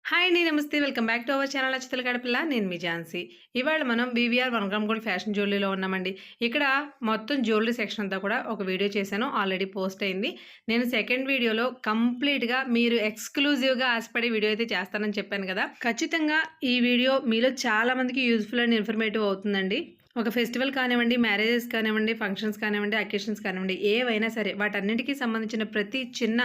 Hi అండి. నమస్తే. Welcome back to our channel అచ్చతల గడపల. నేను మీ ఝాన్సీ. ఇవాళ మనం బీవీఆర్ 1 గ్రామ్ గోల్డ్ ఫ్యాషన్ జ్యువెలరీలో ఉన్నామండి. ఇక్కడ మొత్తం జ్యువెలరీ సెక్షన్ అంతా కూడా ఒక వీడియో చేశాను. ఆల్రెడీ పోస్ట్ అయింది. నేను సెకండ్ వీడియోలో కంప్లీట్‌గా మీరు ఎక్స్‌క్లూజివ్‌గా ఆశపడే వీడియో అయితే చేస్తానని చెప్పాను కదా! ఖచ్చితంగా ఈ వీడియో మీలో చాలా మందికి యూజ్‌ఫుల్ అండ్ ఇన్ఫర్మేటివ్ అవుతుందండి. ఒక ఫెస్టివల్ కానివ్వండి, మ్యారేజెస్ కానివ్వండి, ఫంక్షన్స్ కానివ్వండి, అకేషన్స్ కానివ్వండి, ఏవైనా సరే వాటన్నిటికి సంబంధించిన ప్రతి చిన్న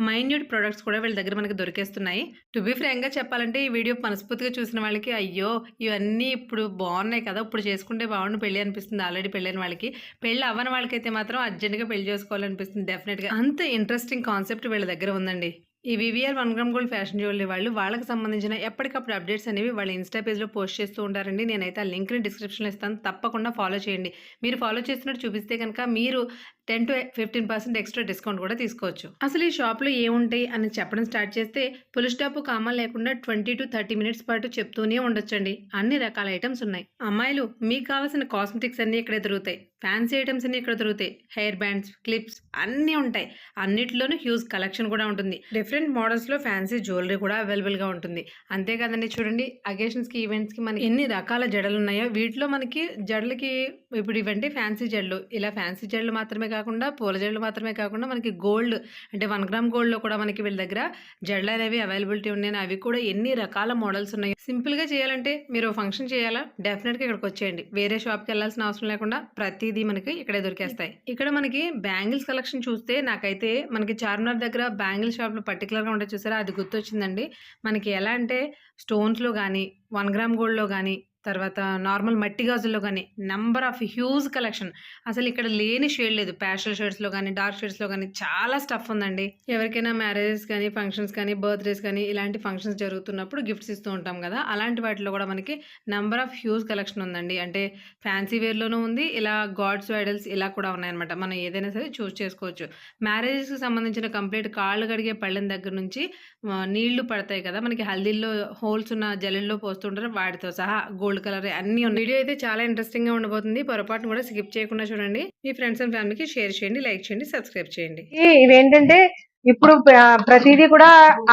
మైన్యూట్ ప్రొడక్ట్స్ కూడా వీళ్ళ దగ్గర మనకు దొరికేస్తున్నాయి. టు బీ ఫ్రాంక్‌గా చెప్పాలంటే ఈ వీడియో మనస్ఫూర్తిగా చూసిన వాళ్ళకి అయ్యో! ఇవన్నీ ఇప్పుడు బాగున్నాయి కదా! ఇప్పుడు చేసుకుంటే బాగుండు పెళ్లి అనిపిస్తుంది ఆల్రెడీ పెళ్ళైన వాళ్ళకి. పెళ్లి అవ్వని వాళ్ళకైతే మాత్రం అర్జెంట్‌గా పెళ్లి చేసుకోవాలనిపిస్తుంది డెఫినిట్‌గా. అంత ఇంట్రెస్టింగ్ కాన్సెప్ట్ వీళ్ళ దగ్గర ఉందండి. ఈ VVR 1 gram gold fashion jewellery వాళ్ళు వాళ్ళకి సంబంధించిన ఎప్పటికప్పుడు అప్డేట్స్ అనేవి వాళ్ళ ఇన్స్టా పేజ్‌లో పోస్ట్ చేస్తూ ఉంటారండి. నేనైతే ఆ లింక్‌ని డిస్క్రిప్షన్‌లో ఇస్తాను. తప్పకుండా ఫాలో చేయండి. మీరు ఫాలో చేస్తున్నట్టు చూపిస్తే గనక మీరు 10-15% ఎక్స్‌ట్రా డిస్కౌంట్ కూడా తీసుకోవచ్చు. అసలు ఈ షాప్‌లో ఏముంటాయి అని చెప్పడం స్టార్ట్ చేస్తే ఫుల్ స్టాప్, కామా లేకుండా 20-30 మినిట్స్ పాటు చెప్తూనే ఉండొచ్చండి. అన్ని రకాల ఐటెమ్స్ ఉన్నాయి. అమ్మాయిలు మీకు కావాల్సిన కాస్మెటిక్స్ అన్నీ ఇక్కడే దొరుకుతాయి. ఫ్యాన్సీ ఐటెమ్స్ అన్నీ ఇక్కడ దొరుకుతాయి. హెయిర్ బ్యాండ్స్, క్లిప్స్ అన్నీ ఉంటాయి. అన్నిటిలోనూ హ్యూజ్ కలెక్షన్ కూడా ఉంటుంది. డిఫరెంట్ మోడల్స్‌లో ఫ్యాన్సీ జ్యువెలరీ కూడా అవైలబుల్‌గా ఉంటుంది. అంతే కదండీ చూడండి అకేషన్స్‌కి, ఈవెంట్స్‌కి మనకి ఎన్ని రకాల జడలున్నాయో వీటిలో మనకి జడలకి ఇప్పుడు ఇవంటే ఫ్యాన్సీ జడలు. ఇలా ఫ్యాన్సీ జడలు మాత్రమే కాకుండా, పూల జడలు మాత్రమే కాకుండా మనకి గోల్డ్ అంటే 1 గ్రామ్ గోల్డ్‌లో కూడా మనకి వీళ్ళ దగ్గర జడలనేవి అవైలబిలిటీ ఉన్నాయి. అవి కూడా ఎన్ని రకాల మోడల్స్ ఉన్నాయి. సింపుల్‌గా చేయాలంటే మీరు ఫంక్షన్ చేయాలా డెఫినిట్‌గా ఇక్కడికొచ్చేయండి. వేరే షాప్‌కెళ్ళాల్సిన అవసరం లేకుండా ప్రతీదీ మనకి ఇక్కడే దొరికేస్తాయి. ఇక్కడ మనకి బ్యాంగిల్స్ కలెక్షన్ చూస్తే నాకైతే మనకి చార్మినార్ దగ్గర బ్యాంగిల్ షాప్‌లో పర్టిక్యులర్‌గా ఉంటది చూసారా? అది గుర్తొచ్చిందండి. మనకి ఎలా అంటే స్టోన్స్‌లో గానీ, 1 గ్రామ్ గోల్డ్‌లో గానీ, తర్వాత నార్మల్ మట్టి గాజుల్లో గానీ నంబర్ ఆఫ్ హ్యూజ్ కలెక్షన్. అసలిక్కడ లేని షేడ్ లేదు. ప్యాస్టల్ షేడ్స్‌లో గానీ, డార్క్ షేడ్స్‌లో గానీ చాలా స్టఫ్ ఉందండి. ఎవరికైనా మ్యారేజెస్ కానీ, ఫంక్షన్స్ కానీ, బర్త్‌డేస్ కానీ ఇలాంటి ఫంక్షన్స్ జరుగుతున్నప్పుడు గిఫ్ట్స్ ఇస్తూ ఉంటాం గదా! అలాంటి వాటిలో కూడా మనకి నంబర్ ఆఫ్ హ్యూజ్ కలెక్షన్ ఉందండి. అంటే ఫ్యాన్సీ వేర్‌లోనూ ఉంది. ఇలా గాడ్స్ ఐడల్స్ ఇలా కూడా ఉన్నాయన్నమాట. మనం ఏదైనా సరే చూజ్ చేసుకోవచ్చు. మ్యారేజెస్‌కి సంబంధించిన కంప్లీట్ కాళ్ళు కడిగే పళ్ళెం దగ్గర నుంచి నీళ్లు పడతాయి కదా! మనకి హల్దీల్లో హోల్స్ ఉన్న జల్లెడలో పోస్తుంటారు. వాటితో సహా గోల్డ్ కలర్ అన్నీ ఉన్నాయి. వీడియో అయితే చాలా ఇంట్రెస్టింగ్‌గా ఉండబోతుంది. పొరపాటున కూడా స్కిప్ చేయకుండా చూడండి. మీ ఫ్రెండ్స్ అండ్ ఫ్యామిలీకి షేర్ చేయండి, లైక్ చేయండి, సబ్స్క్రైబ్ చేయండి. ఇవేంటంటే ఇప్పుడు ప్రతిదీ కూడా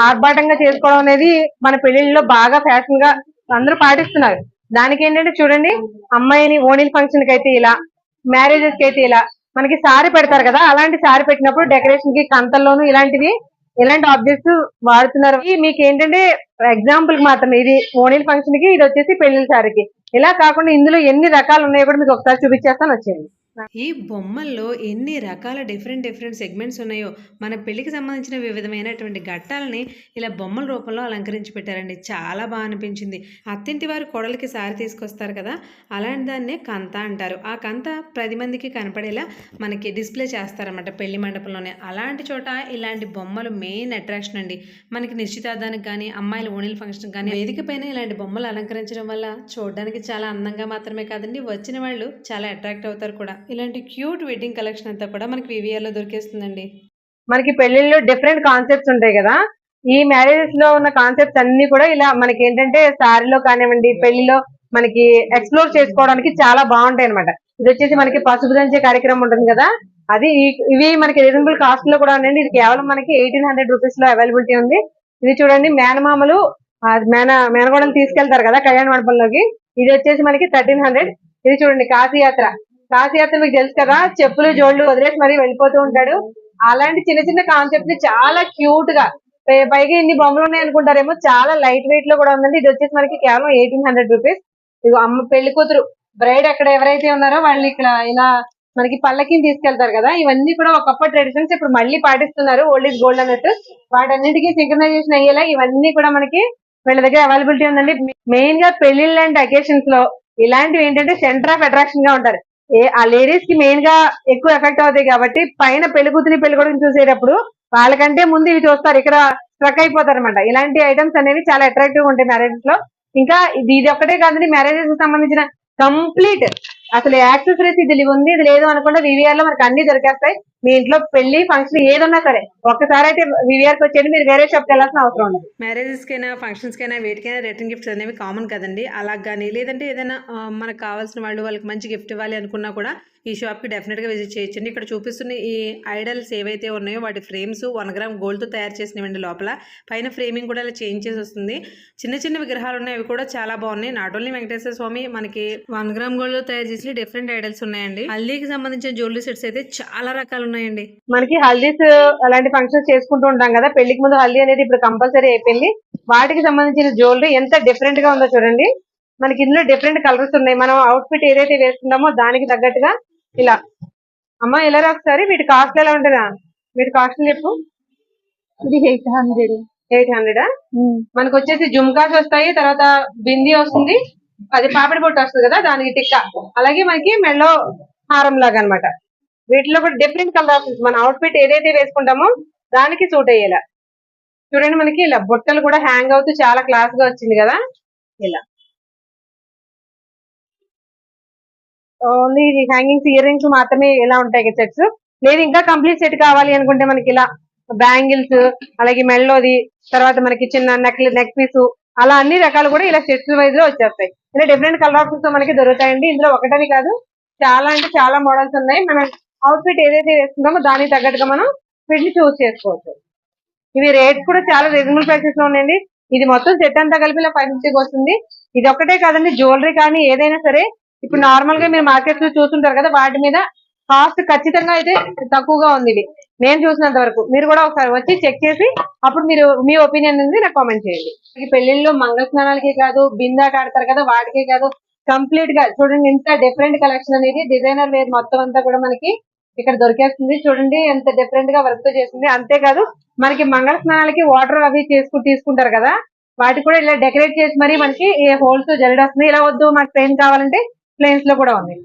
ఆర్భాటంగా చేసుకోవడం అనేది మన పెళ్లిళ్ళలో బాగా ఫ్యాషన్ గా అందరూ పాటిస్తున్నారు. దానికి ఏంటంటే చూడండి, అమ్మాయిని ఓణీల ఫంక్షన్ కి అయితే ఇలా, మ్యారేజెస్ కి అయితే ఇలా మనకి సారీ పెడతారు కదా, అలాంటి సారీ పెట్టినప్పుడు డెకరేషన్ కి కంతల్లోనూ ఇలాంటి ఆబ్జెక్ట్స్ వాడుతున్నారు. మీకు ఏంటంటే ఎగ్జాంపుల్ కి మాత్రం ఇది ఓణీల ఫంక్షన్ కి, ఇది వచ్చేసి పెళ్లి సారీకి. ఇలా కాకుండా ఇందులో ఎన్ని రకాలు ఉన్నాయో కూడా మీకు ఒకసారి చూపించేస్తాను, వచ్చేయండి. ఈ బొమ్మల్లో ఎన్ని రకాల డిఫరెంట్ సెగ్మెంట్స్ ఉన్నాయో మన పెళ్లికి సంబంధించిన వివిధమైనటువంటి ఘట్టాలని ఇలా బొమ్మల రూపంలో అలంకరించి పెట్టారండి. చాలా బాగా అనిపించింది. అత్తింటి వారు కోడలికి సారి తీసుకొస్తారు కదా, అలాంటి దాన్నే కంత అంటారు. ఆ కంత 10 మందికి కనపడేలా మనకి డిస్ప్లే చేస్తారన్నమాట పెళ్లి మండపంలోనే. అలాంటి చోట ఇలాంటి బొమ్మలు మెయిన్ అట్రాక్షన్ అండి. మనకి నిశ్చితార్థానికి కానీ, అమ్మాయిల ఓణీల ఫంక్షన్ కానీ వేదిక పైన ఇలాంటి బొమ్మలు అలంకరించడం వల్ల చూడడానికి చాలా అందంగా మాత్రమే కాదండి, వచ్చిన వాళ్ళు చాలా అట్రాక్ట్ అవుతారు కూడా. ఇలాంటి క్యూట్ వెడ్డింగ్ కలెక్షన్ అంతా కూడా మనకి వివిఆర్‌లో దొరికేస్తుందండి. మనకి పెళ్లిళ్ళలో డిఫరెంట్ కాన్సెప్ట్స్ ఉంటాయి కదా, ఈ మ్యారేజెస్ లో ఉన్న కాన్సెప్ట్స్ అన్ని కూడా ఇలా మనకి ఏంటంటే సారీలో కానివ్వండి, పెళ్లిలో మనకి ఎక్స్ప్లోర్ చేసుకోవడానికి చాలా బాగుంటాయి అనమాట. ఇది వచ్చేసి మనకి పసుపు దంచే కార్యక్రమం ఉంటుంది కదా, అది ఇవి మనకి రీజనబుల్ కాస్ట్ లో కూడా ఉందండి. ఇది కేవలం మనకి 1800 రూపీస్ లో అవైలబిలిటీ ఉంది. ఇది చూడండి, మేనమామలు మేనగోడలు తీసుకెళ్తారు కదా కళ్యాణ మండపంలోకి, ఇది వచ్చేసి మనకి 1300. ఇది చూడండి, కాశీయాత్ర మీకు తెలుసు కదా, చెప్పులు జోళ్లు వదిలేసి మరీ వెళ్ళిపోతూ ఉంటాడు. అలాంటి చిన్న చిన్న కాన్సెప్ట్ ని చాలా క్యూట్ గా, పైగా ఇన్ని బొమ్మలు ఉన్నాయి అనుకుంటారేమో, చాలా లైట్ వెయిట్ లో కూడా ఉందండి. ఇది వచ్చేసి మనకి కేవలం 1800 రూపీస్. ఇది అమ్మ పెళ్లి కూతురు బ్రైడ్ అక్కడ ఎవరైతే ఉన్నారో వాళ్ళు ఇక్కడ ఇలా మనకి పల్లకిని తీసుకెళ్తారు కదా, ఇవన్నీ కూడా ఒకప్పటి ట్రెడిషన్స్ ఇప్పుడు మళ్ళీ పాటిస్తున్నారు, ఓల్డ్ ఈజ్ గోల్డ్ అన్నట్టు. వాటన్నిటికీ సింక్రనైజేషన్ అయ్యేలా ఇవన్నీ కూడా మనకి వీళ్ళ దగ్గర అవైలబిలిటీ ఉందండి. మెయిన్ గా పెళ్లిళ్ళు అండ్ అకేషన్స్ లో ఇలాంటివి ఏంటంటే సెంటర్ ఆఫ్ అట్రాక్షన్ గా ఉంటారు. ఆ లేడీస్ కి మెయిన్ గా ఎక్కువ ఎఫెక్ట్ అవుతాయి కాబట్టి పైన పెళ్లి కూతురి పెళ్లి కొడుకుని చూసేటప్పుడు వాళ్ళకంటే ముందు ఇవి చూస్తారు, ఇక్కడ స్ట్రక్ అయిపోతారు అనమాట. ఇలాంటి ఐటమ్స్ అనేవి చాలా అట్రాక్టివ్ గా ఉంటాయి మ్యారేజెస్ లో. ఇంకా ఇది ఒక్కటే కాదండి, మ్యారేజెస్ కి సంబంధించిన కంప్లీట్ అసలు యాక్సెసరీస్ ఇది ఉంది ఇది లేదు అనకుండా వివిఆర్ లో మనకి అన్ని దొరికేస్తాయి. మీ ఇంట్లో పెళ్లి ఫంక్షన్ ఏదన్నా సరే ఒక్కసారి అయితే వివిఆర్ కి వచ్చేయండి, మీరు వేరే షాప్కి వెళ్ళాల్సిన అవసరం ఉండదు. మ్యారేజెస్కైనా, ఫంక్షన్స్కైనా, వేటికైనా రిటర్న్ గిఫ్ట్స్ అనేవి కామన్ కదండి. అలా కానీ లేదంటే ఏదైనా మనకు కావాల్సిన వాళ్ళు వాళ్ళకి మంచి గిఫ్ట్ ఇవ్వాలి అనుకున్నా కూడా ఈ షాప్కి డెఫినెట్గా విజిట్ చేయొచ్చండి. ఇక్కడ చూపిస్తున్న ఈ ఐడల్స్ ఏవైతే ఉన్నాయో వాటి ఫ్రేమ్స్ 1 గ్రామ్ గోల్డ్తో తయారు చేసినవండి. లోపల పైన ఫ్రేమింగ్ కూడా ఇలా చేంజ్ చేసి వస్తుంది. చిన్న చిన్న విగ్రహాలు ఉన్నాయి, అవి కూడా చాలా బాగున్నాయి. నాట్ ఓన్లీ వెంకటేశ్వర స్వామి, మనకి 1 గ్రామ్ గోల్డ్తో తయారు చేసి డిఫరెంట్ ఐడల్స్ ఉన్నాయండి. హల్దీకి సంబంధించిన జ్యువెలరీ సెట్స్ అయితే చాలా రకాలు ఉన్నాయండి. మనకి హల్దీస్ అలాంటి ఫంక్షన్స్ చేసుకుంటూ ఉంటాం కదా, పెళ్లికి ముందు హల్దీ అనేది ఇప్పుడు కంపల్సరీ అయిపోయింది. వాటికి సంబంధించిన జ్యువెలరీ ఎంత డిఫరెంట్ గా ఉందో చూడండి. మనకి ఇందులో డిఫరెంట్ కలర్స్ ఉన్నాయి. మనం అవుట్ఫిట్ ఏదైతే వేసుకుంటామో దానికి తగ్గట్టుగా ఇలా. అమ్మ ఇలా ఒకసారి వీటి కాస్ట్ ఎలా ఉంటుందా? వీటి కాస్ట్ చెప్పు. ఇది 800. 800 మనకు వచ్చేసి జుమ్కాస్ వస్తాయి, తర్వాత బింది వస్తుంది, అది పాపిడి బొట్టు వస్తుంది కదా దానికి టిక్క, అలాగే మనకి మెడలో హారం లాగా అన్నమాట. వీటిలో కూడా డిఫరెంట్ కలర్ ఆప్షన్స్, మన అవుట్ఫిట్ ఏదైతే వేసుకుంటామో దానికి సూట్ అయ్యేలా. చూడండి మనకి ఇలా బొట్టలు కూడా హ్యాంగ్ అవుతూ చాలా క్లాస్ గా వచ్చింది కదా. ఇలా ఓన్లీ హ్యాంగింగ్స్ ఇయర్ రింగ్స్ మాత్రమే ఇలా ఉంటాయి కదా సెట్స్. లేదు ఇంకా కంప్లీట్ సెట్ కావాలి అనుకుంటే మనకి ఇలా బ్యాంగిల్స్, అలాగే మెల్లోది, తర్వాత మనకి చిన్న నెక్ పీస్, అలా అన్ని రకాలు కూడా ఇలా సెట్స్ వైజ్ లో వచ్చేస్తాయి. ఇలా డిఫరెంట్ కలర్ ఆప్షన్స్ తో మనకి దొరుకుతాయండి. ఇందులో ఒకటని కాదు, చాలా అంటే చాలా మోడల్స్ ఉన్నాయి. మనం అవుట్ఫిట్ ఏదైతే వేసుకుంటామో దానికి తగ్గట్టుగా మనం వీటిని చూస్ చేసుకోవచ్చు. ఇవి రేట్స్ కూడా చాలా రీజనబుల్ ప్రైసెస్ లో ఉన్నాయండి. ఇది మొత్తం సెట్ అంతా కలిపి ఇలా 550కి వస్తుంది. ఇది ఒక్కటే కాదండి, జ్యువెలరీ కానీ ఏదైనా సరే ఇప్పుడు నార్మల్ గా మీరు మార్కెట్ లో చూస్తుంటారు కదా, వాటి మీద కాస్ట్ ఖచ్చితంగా అయితే తక్కువగా ఉంది ఇది నేను చూసినంత వరకు. మీరు కూడా ఒకసారి వచ్చి చెక్ చేసి అప్పుడు మీరు మీ ఒపీనియన్ ఉంది నాకు కామెంట్ చేయండి. ఈ పెళ్లిళ్ళలో మంగళ స్నానాలకి కాదు, బిందాట ఆడతారు కదా వాటికే కాదు, కంప్లీట్ గా చూడండి ఇంత డిఫరెంట్ కలెక్షన్ అనేది డిజైనర్ వేర్ మొత్తం అంతా కూడా మనకి ఇక్కడ దొరికేస్తుంది. చూడండి ఎంత డిఫరెంట్ గా వర్క్ తో చేస్తుంది. అంతేకాదు మనకి మంగళ స్నానాలకి వాటర్ అవి తీసుకుంటారు కదా, వాటి కూడా ఇలా డెకరేట్ చేసి మరి మనకి ఏ హోల్స్ జల్లెడ వస్తుంది. ఇలా వద్దు మాకు ప్లెయిన్ కావాలంటే ప్లెయిన్స్ లో కూడా ఉంది.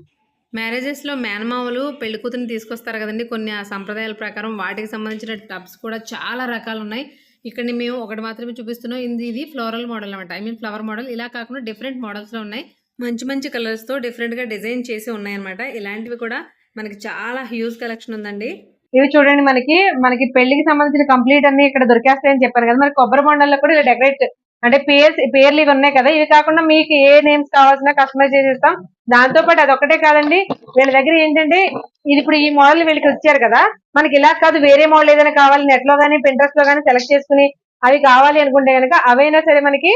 మ్యారేజెస్లో మేనమామలు పెళ్లి కూతురిని తీసుకొస్తారు కదండి, కొన్ని ఆ సంప్రదాయాల ప్రకారం వాటికి సంబంధించిన టబ్స్ కూడా చాలా రకాలు ఉన్నాయి. ఇక్కడ మేము ఒకటి మాత్రమే చూపిస్తున్నాం. ఇది ఫ్లోరల్ మోడల్ అనమాట, ఐ మీన్ ఫ్లవర్ మోడల్. ఇలా కాకుండా డిఫరెంట్ మోడల్స్లో ఉన్నాయి. మంచి మంచి కలర్స్తో డిఫరెంట్గా డిజైన్ చేసి ఉన్నాయన్నమాట. ఇలాంటివి కూడా మనకి చాలా హ్యూజ్ కలెక్షన్ ఉందండి. ఇవి చూడండి మనకి పెళ్లికి సంబంధించిన కంప్లీట్ అన్ని ఇక్కడ దొరికేస్తాయని చెప్పాను కదా. మరి కొబ్బరి బొండాల్లో కూడా ఇలా డెకరేట్ అంటే పేర్లు ఇవి ఉన్నాయి కదా, ఇవి కాకుండా మీకు ఏ నేమ్స్ కావాల్సిన కస్టమైజ్ చేసేస్తాం. దాంతో పాటు అది ఒకటే కాదండి, వీళ్ళ దగ్గర ఏంటంటే ఇది ఇప్పుడు ఈ మోడల్ వీళ్ళకి వచ్చారు కదా, మనకి ఇలా కాదు వేరే మోడల్ ఏదైనా కావాలి నెట్ లో కానీ పింట్రెస్ట్ లో కానీ సెలెక్ట్ చేసుకుని అవి కావాలి అనుకుంటే కనుక అవైనా సరే మనకి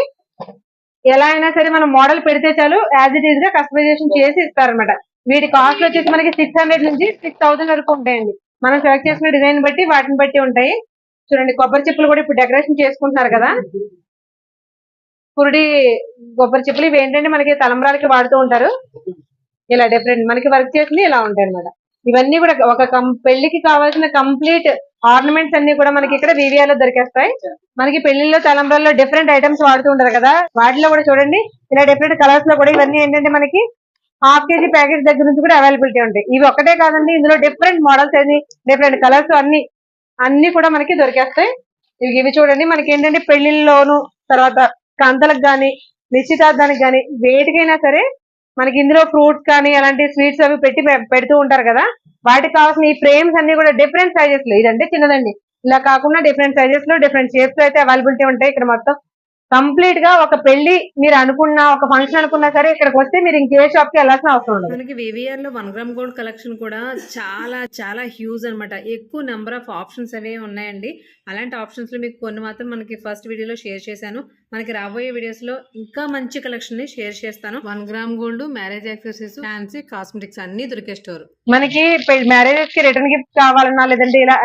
ఎలా అయినా సరే మనం మోడల్ పెడితే చాలు యాజ్ ఇట్ ఈజ్ గా కస్టమైజేషన్ చేసి ఇస్తారనమాట. వీటి కాస్ట్ వచ్చేసి మనకి 600 నుంచి 6000 వరకు ఉంటాయండి. మనం సెలెక్ట్ చేసిన డిజైన్ బట్టి వాటిని బట్టి ఉంటాయి. చూడండి కొబ్బరి చెప్పులు కూడా ఇప్పుడు డెకరేషన్ చేసుకుంటున్నారు కదా, పురుడి కొబ్బరి చెప్పులు. ఇవి ఏంటంటే మనకి తలంబ్రాలకి వాడుతూ ఉంటారు. ఇలా డిఫరెంట్ మనకి వర్క్ చేసింది ఇలా ఉంటాయి అనమాట. ఇవన్నీ కూడా ఒక పెళ్లికి కావాల్సిన కంప్లీట్ ఆర్నమెంట్స్ అన్ని కూడా మనకి ఇక్కడ వివిఆర్ లో దొరికేస్తాయి. మనకి పెళ్లిలో తలంబ్రాల్లో డిఫరెంట్ ఐటమ్స్ వాడుతూ ఉంటారు కదా, వాటిలో కూడా చూడండి ఇలా డిఫరెంట్ కలర్స్ లో కూడా ఇవన్నీ ఏంటంటే మనకి ½ kg ప్యాకెట్ దగ్గర నుంచి కూడా అవైలబిలిటీ ఉంటాయి. ఇవి ఒకటే కాదండి, ఇందులో డిఫరెంట్ మోడల్స్ అన్ని డిఫరెంట్ కలర్స్ అన్ని కూడా మనకి దొరికేస్తాయి. ఇవి చూడండి మనకి ఏంటంటే పెళ్లిల్లోను, తర్వాత కంతలకు గాని, నిశ్చితార్థానికి గాని, వేటికైనా సరే మనకి ఇందులో ఫ్రూట్స్ కానీ అలాంటి స్వీట్స్ అవి పెడుతూ ఉంటారు కదా, వాటికి కావాల్సిన ఈ ఫ్రేమ్స్ అన్ని కూడా డిఫరెంట్ సైజెస్ లో, ఇదంటే చిన్నదండి, ఇలా కాకుండా డిఫరెంట్ సైజెస్ లో డిఫరెంట్ షేప్స్ అయితే అవైలబిలిటీ ఉంటాయి. ఇక్కడ మొత్తం కంప్లీట్ గా ఒక పెళ్లి మీరు అనుకున్న ఒక ఫంక్షన్ అనుకున్నా సరే ఇక్కడికి వస్తే మీరు ఇంకే షాప్ కి వెళ్ళాల్సిన అవసరం ఉండదు. మనకి వివిఆర్ లో 1 గ్రామ్ గోల్డ్ కలెక్షన్ కూడా చాలా చాలా హ్యూజ్ అనమాట. ఎక్కువ నెంబర్ ఆఫ్ ఆప్షన్స్ అవే ఉన్నాయండి. అలాంటి ఆప్షన్స్ లో మీకు కొన్ని మాత్రం మనకి ఫస్ట్ వీడియోలో షేర్ చేశాను. మనకి రాబోయే వీడియోస్ లో ఇంకా మంచి కలెక్షన్ ని షేర్ చేస్తాను. 1 gram gold, marriage accessories, fancy, cosmetics అన్ని దొరికే స్టోర్. మనకి మ్యారేజెస్ కి రిటర్న్ గిఫ్ట్ కావాలన్నా, లేదంటే ఇలా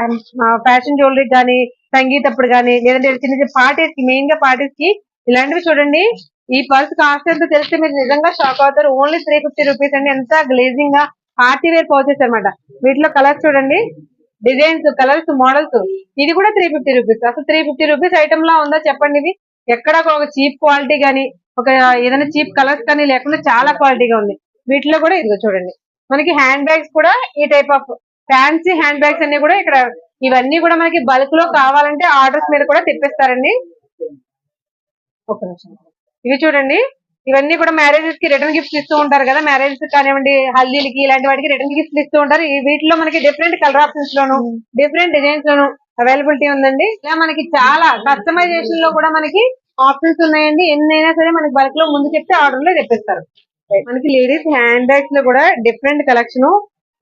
ఫ్యాషన్ జ్యువెలరీ కానీ, సంగీతప్పుడు కానీ, లేదంటే చిన్న చిన్న పార్టీస్ కి, మెయిన్ గా పార్టీస్ కి ఇలాంటివి చూడండి. ఈ పర్స్ కాస్ట్ ఎంత తెలిస్తే మీరు నిజంగా షాక్ అవుతారు. ఓన్లీ 350 రూపీస్ అండి. ఎంత గ్లేజింగ్ గా పార్టీ వేర్ పౌచెస్ అనమాట. వీటిలో కలర్స్ చూడండి, డిజైన్స్, కలర్స్, మోడల్స్. ఇది కూడా 350 రూపీస్. అసలు 350 రూపీస్ ఐటమ్ లా ఉందా చెప్పండి. ఇది ఎక్కడ ఒక చీప్ క్వాలిటీ కానీ, ఒక ఏదైనా చీప్ కలర్స్ కానీ లేకుండా చాలా క్వాలిటీగా ఉంది. వీటిలో కూడా ఇదిగో చూడండి మనకి హ్యాండ్ బ్యాగ్స్ కూడా ఈ type of fancy hand bags అన్ని కూడా ఇక్కడ, ఇవన్నీ కూడా మనకి బల్క్ లో కావాలంటే ఆర్డర్స్ మీద కూడా తెప్పిస్తారండి. ఒక నిమిషం, ఇవి చూడండి, ఇవన్నీ కూడా మ్యారేజెస్ కి రిటర్న్ గిఫ్ట్స్ ఇస్తూ ఉంటారు కదా, మ్యారేజెస్ కానివ్వండి, హల్దీలకి, ఇలాంటి వాటికి రిటర్న్ గిఫ్ట్స్ ఇస్తూ ఉంటారు. వీటిలో మనకి డిఫరెంట్ కలర్ ఆప్షన్స్ లోను, డిఫరెంట్ డిజైన్స్ లోను అవైలబిలిటీ ఉందండి. ఇలా మనకి చాలా కస్టమైజేషన్ లో కూడా మనకి ఆప్షన్స్ ఉన్నాయండి. ఎన్నైనా సరే మనకి బల్క్ లో ముందు చెప్తే ఆర్డర్ లో తెప్పిస్తారు. మనకి లేడీస్ హ్యాండ్ బ్యాగ్స్ లో కూడా డిఫరెంట్ కలెక్షన్.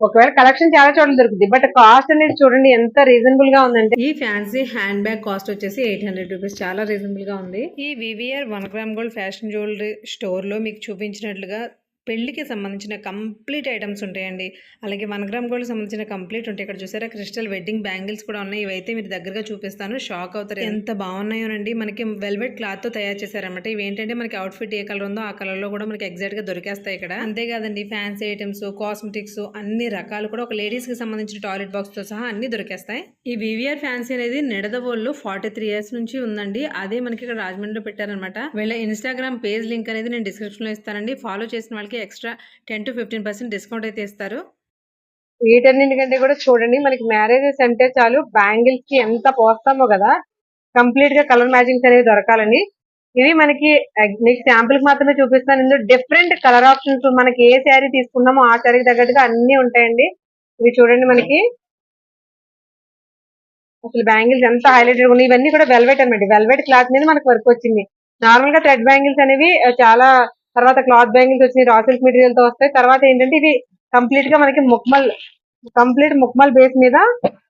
ఒకవేళ కలెక్షన్ చాలా చోట్ల దొరుకుతుంది, బట్ కాస్ట్ అనేది చూడండి ఎంత రీజనబుల్ గా ఉందంటే. ఈ ఫ్యాన్సీ హ్యాండ్ బ్యాగ్ కాస్ట్ వచ్చేసి 800 రూపీస్, చాలా రీజనబుల్ గా ఉంది. ఈ VVR 1 gram gold fashion jewellery store లో మీకు చూపించినట్లుగా పెళ్లికి సంబంధించిన కంప్లీట్ ఐటమ్స్ ఉంటాయండి. అలాగే 1 గ్రామ్ గోల్డ్ సంబంధించిన కంప్లీట్ ఉంటాయి. ఇక్కడ చూసారా క్రిస్టల్ వెడ్డింగ్ బ్యాంగిల్స్ కూడా ఉన్నాయి. ఇవైతే మీరు దగ్గరగా చూపిస్తాను, షాక్ అవుతారు ఎంత బాగున్నాయోనండి. మనకి వెల్వెట్ క్లాత్ తో తయారు చేశారన్నమాట. ఇవి ఏంటంటే మనకి అవుట్ఫిట్ ఏ కలర్ ఉందో ఆ కలర్ లో కూడా మనకి ఎగ్జాక్ట్ గా దొరికేస్తాయి ఇక్కడ. అంతేకాదండి ఫ్యాన్సీ ఐటమ్స్, కాస్మెటిక్స్ అన్ని రకాలు కూడా ఒక లేడీస్ కి సంబంధించిన టాయిలెట్ బాక్స్ తో సహా అన్ని దొరికేస్తాయి. ఈ వివిఆర్ ఫ్యాన్సీ అనేది నిడదవోళ్ళు 43 ఇయర్స్ నుంచి ఉందండి. అదే మనకి ఇక్కడ రాజమండ్రిలో పెట్టారనమాట. వీళ్ళ ఇన్స్టాగ్రామ్ పేజ్ లింక్ అనేది నేను డిస్క్రిప్షన్ లో ఇస్తానండి. ఫాలో చేసిన వాళ్ళకి ఎక్స్ట్రా 10 to 15% డిస్కౌంట్ అయితే ఇస్తారు. వీటన్నిటికంటే కూడా చూడండి, మనకి మ్యారేజెస్ అంటే చాలు బ్యాంగిల్స్ కి ఎంత పోస్తామో కదా, కంప్లీట్ గా కలర్ మ్యాచింగ్స్ అనేవి దొరకాలని. ఇవి మనకి మీకు శాంపుల్ కి మాత్రమే చూపిస్తాను. ఇందులో డిఫరెంట్ కలర్ ఆప్షన్స్, మనకి ఏ శారీ తీసుకున్నామో ఆ శారీకి తగ్గట్టుగా అన్ని ఉంటాయండి. ఇవి చూడండి, మనకి అసలు బ్యాంగిల్స్ ఎంత హైలైటెడ్ ఉన్నాయి. ఇవన్నీ కూడా వెల్వెట్ అన్నమాట. వెల్వెట్ క్లాత్ మీద మనకు వర్క్ వచ్చింది. నార్మల్ గా థ్రెడ్ బ్యాంగిల్స్ అనేవి చాలా తర్వాత క్లాత్ బ్యాంగిల్స్ వచ్చినాయి, రా సిల్క్ మెటీరియల్ తో వస్తాయి. తర్వాత ఏంటంటే ఇవి కంప్లీట్ గా మనకి ముక్మల్ బేస్ మీద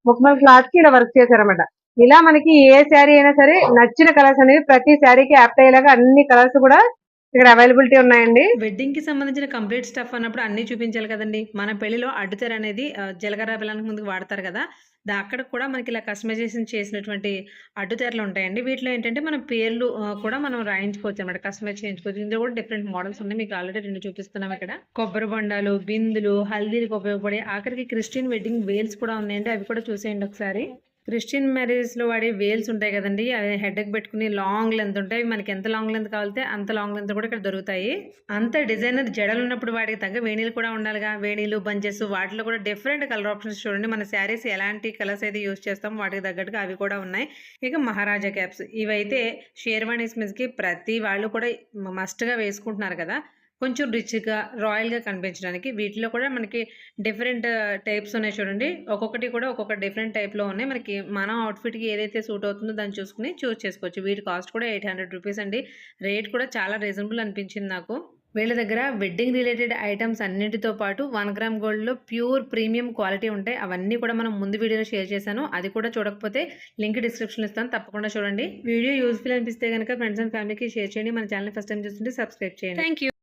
ముక్మల్ క్లాత్ కి ఇలా వర్క్ చేశారన్నమాట. ఇలా మనకి ఏ శారీ అయినా సరే నచ్చిన కలర్స్ అనేవి ప్రతి శారీకి యాప్ట్ అయ్యేలాగా అన్ని కలర్స్ కూడా ఇక్కడ అవైలబిలిటీ ఉన్నాయండి. వెడ్డింగ్ కి సంబంధించిన కంప్లీట్ స్టఫ్ అన్నప్పుడు అన్ని చూపించాలి కదండి. మన పెళ్లిలో అడ్డుతెర అనేది జీలకర్ర బెల్లానికి ముందుకు వాడతారు కదా, అక్కడ కూడా మనకి ఇలా కస్టమైజేషన్ చేసినటువంటి అడ్డుతెరలు ఉంటాయండి. వీటిలో ఏంటంటే మన పేర్లు కూడా మనం రాయించుకోవచ్చు అనమాట, కస్టమైజ్ చేయించుకోవచ్చు. ఇందులో కూడా డిఫరెంట్ మోడల్స్ ఉన్నాయి, మీకు ఆల్రెడీ 2 చూపిస్తున్నాం ఇక్కడ. కొబ్బరి బొండాలు, బిందులు, హల్దీలకు ఉపయోగపడే ఆఖరికి క్రిస్టియన్ వెడ్డింగ్ వేల్స్ కూడా ఉన్నాయండి. అవి కూడా చూసేయండి ఒకసారి. క్రిస్టియన్ మ్యారేజెస్ లో వాడే వేల్స్ ఉంటాయి కదండి, అవి హెడ్ కి పెట్టుకుని లాంగ్ లెంత్ ఉంటాయి. మనకి ఎంత లాంగ్ లెంత్ కావాలితే అంత లాంగ్ లెంత్ కూడా ఇక్కడ దొరుకుతాయి. అంత డిజైనర్ జడలు ఉన్నప్పుడు వాటికి తగ్గ వేణీలు కూడా ఉండాలిగా. వేణీలు, బంచెస్, వాటిలో కూడా డిఫరెంట్ కలర్ ఆప్షన్స్ చూడండి. మన శారీస్ ఎలాంటి కలర్స్ అయితే యూజ్ చేస్తాం వాటికి తగ్గట్టుగా అవి కూడా ఉన్నాయి. ఇక మహారాజా క్యాప్స్, ఇవైతే షేర్వాణీస్ మీదకి ప్రతి వాళ్ళు కూడా మస్ట్ గా వేసుకుంటున్నారు కదా, కొంచెం రిచ్గా రాయల్గా కనిపించడానికి. వీటిలో కూడా మనకి డిఫరెంట్ టైప్స్ ఉన్నాయి చూడండి. ఒక్కొక్కటి కూడా ఒక్కొక్క డిఫరెంట్ టైప్లో ఉన్నాయి. మనకి మన అవుట్ఫిట్కి ఏదైతే సూట్ అవుతుందో దాన్ని చూసుకుని చూస్ చేసుకోవచ్చు. వీటి కాస్ట్ కూడా 800 రూపీస్ అండి. రేట్ కూడా చాలా రీజనబుల్ అనిపించింది నాకు. వీళ్ళ దగ్గర వెడ్డింగ్ రిలేటెడ్ ఐటమ్స్ అన్నిటితో పాటు 1 గ్రామ్ గోల్డ్లో ప్యూర్ ప్రీమియం క్వాలిటీ ఉంటాయి. అవన్నీ కూడా మనం ముందు వీడియోలో షేర్ చేశాను. అది కూడా చూడకపోతే లింక్ డిస్క్రిప్షన్లో ఇస్తాను, తప్పకుండా చూడండి. వీడియో యూస్ఫుల్ అనిపిస్తే కనుక ఫ్రెండ్స్ అండ్ ఫ్యామిలీకి షేర్ చేయండి. మన ఛానల్ ఫస్ట్ టైం చూస్తుంటే సబ్స్క్రైబ్ చేయండి. Thank you.